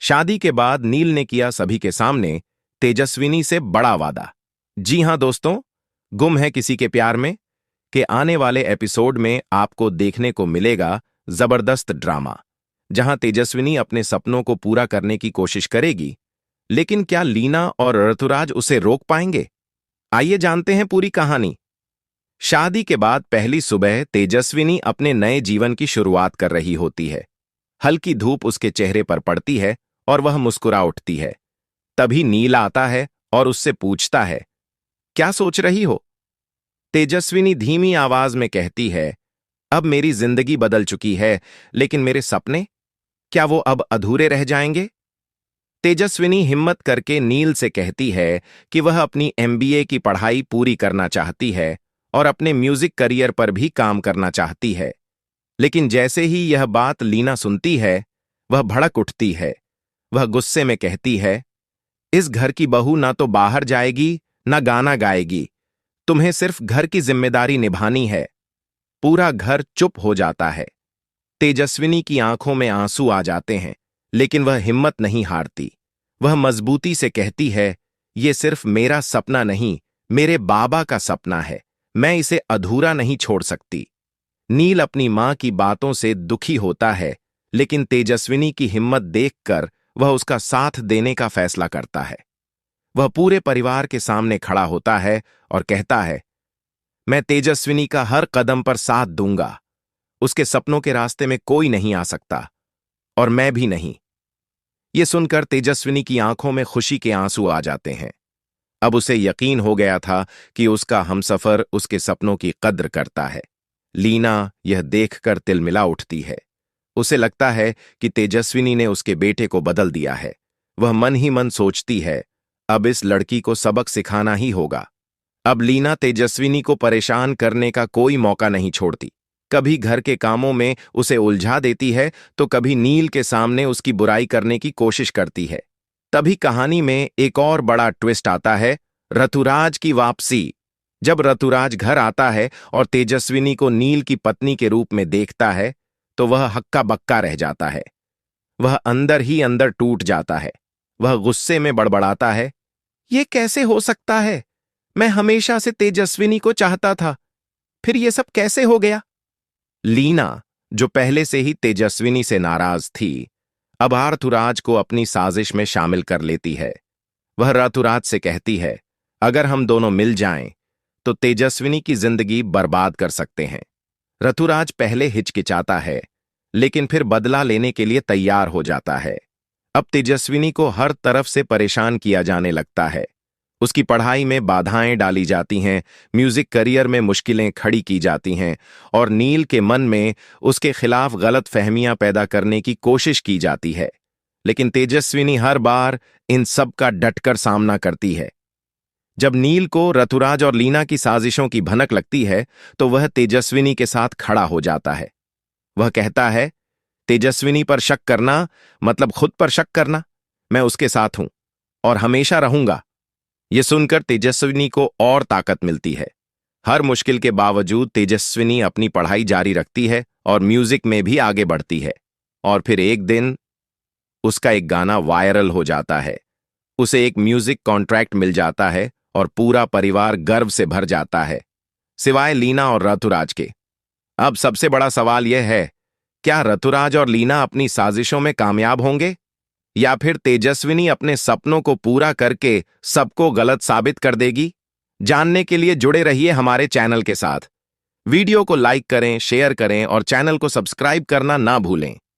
शादी के बाद नील ने किया सभी के सामने तेजस्विनी से बड़ा वादा। जी हां दोस्तों, गुम है किसी के प्यार में के आने वाले एपिसोड में आपको देखने को मिलेगा जबरदस्त ड्रामा, जहां तेजस्विनी अपने सपनों को पूरा करने की कोशिश करेगी। लेकिन क्या लीना और ऋतुराज उसे रोक पाएंगे? आइए जानते हैं पूरी कहानी। शादी के बाद पहली सुबह तेजस्विनी अपने नए जीवन की शुरुआत कर रही होती है। हल्की धूप उसके चेहरे पर पड़ती है और वह मुस्कुरा उठती है। तभी नील आता है और उससे पूछता है, क्या सोच रही हो? तेजस्विनी धीमी आवाज में कहती है, अब मेरी जिंदगी बदल चुकी है, लेकिन मेरे सपने, क्या वो अब अधूरे रह जाएंगे? तेजस्विनी हिम्मत करके नील से कहती है कि वह अपनी एमबीए की पढ़ाई पूरी करना चाहती है और अपने म्यूजिक करियर पर भी काम करना चाहती है। लेकिन जैसे ही यह बात लीना सुनती है, वह भड़क उठती है। वह गुस्से में कहती है, इस घर की बहू ना तो बाहर जाएगी ना गाना गाएगी, तुम्हें सिर्फ घर की जिम्मेदारी निभानी है। पूरा घर चुप हो जाता है। तेजस्विनी की आंखों में आंसू आ जाते हैं, लेकिन वह हिम्मत नहीं हारती। वह मजबूती से कहती है, ये सिर्फ मेरा सपना नहीं, मेरे बाबा का सपना है। मैं इसे अधूरा नहीं छोड़ सकती। नील अपनी मां की बातों से दुखी होता है, लेकिन तेजस्विनी की हिम्मत देखकर वह उसका साथ देने का फैसला करता है। वह पूरे परिवार के सामने खड़ा होता है और कहता है, मैं तेजस्विनी का हर कदम पर साथ दूंगा। उसके सपनों के रास्ते में कोई नहीं आ सकता, और मैं भी नहीं। ये सुनकर तेजस्विनी की आंखों में खुशी के आंसू आ जाते हैं। अब उसे यकीन हो गया था कि उसका हमसफर उसके सपनों की कद्र करता है। लीना यह देखकर तिलमिला उठती है। उसे लगता है कि तेजस्विनी ने उसके बेटे को बदल दिया है। वह मन ही मन सोचती है, अब इस लड़की को सबक सिखाना ही होगा। अब लीना तेजस्विनी को परेशान करने का कोई मौका नहीं छोड़ती। कभी घर के कामों में उसे उलझा देती है, तो कभी नील के सामने उसकी बुराई करने की कोशिश करती है। तभी कहानी में एक और बड़ा ट्विस्ट आता है, ऋतुराज की वापसी। जब ऋतुराज घर आता है और तेजस्विनी को नील की पत्नी के रूप में देखता है, तो वह हक्का बक्का रह जाता है। वह अंदर ही अंदर टूट जाता है। वह गुस्से में बड़बड़ाता है, यह कैसे हो सकता है? मैं हमेशा से तेजस्विनी को चाहता था, फिर यह सब कैसे हो गया? लीना, जो पहले से ही तेजस्विनी से नाराज थी, अब ऋतुराज को अपनी साजिश में शामिल कर लेती है। वह ऋतुराज से कहती है, अगर हम दोनों मिल जाएं, तो तेजस्विनी की जिंदगी बर्बाद कर सकते हैं। ऋतुराज पहले हिचकिचाता है, लेकिन फिर बदला लेने के लिए तैयार हो जाता है। अब तेजस्विनी को हर तरफ से परेशान किया जाने लगता है। उसकी पढ़ाई में बाधाएं डाली जाती हैं, म्यूजिक करियर में मुश्किलें खड़ी की जाती हैं, और नील के मन में उसके खिलाफ गलत फहमियां पैदा करने की कोशिश की जाती है। लेकिन तेजस्विनी हर बार इन सब का डटकर सामना करती है। जब नील को ऋतुराज और लीना की साजिशों की भनक लगती है, तो वह तेजस्विनी के साथ खड़ा हो जाता है। वह कहता है, तेजस्विनी पर शक करना मतलब खुद पर शक करना। मैं उसके साथ हूं और हमेशा रहूंगा। यह सुनकर तेजस्विनी को और ताकत मिलती है। हर मुश्किल के बावजूद तेजस्विनी अपनी पढ़ाई जारी रखती है और म्यूजिक में भी आगे बढ़ती है। और फिर एक दिन उसका एक गाना वायरल हो जाता है। उसे एक म्यूजिक कॉन्ट्रैक्ट मिल जाता है और पूरा परिवार गर्व से भर जाता है, सिवाय लीना और ऋतुराज के। अब सबसे बड़ा सवाल यह है, क्या ऋतुराज और लीना अपनी साजिशों में कामयाब होंगे, या फिर तेजस्विनी अपने सपनों को पूरा करके सबको गलत साबित कर देगी? जानने के लिए जुड़े रहिए हमारे चैनल के साथ। वीडियो को लाइक करें, शेयर करें और चैनल को सब्सक्राइब करना ना भूलें।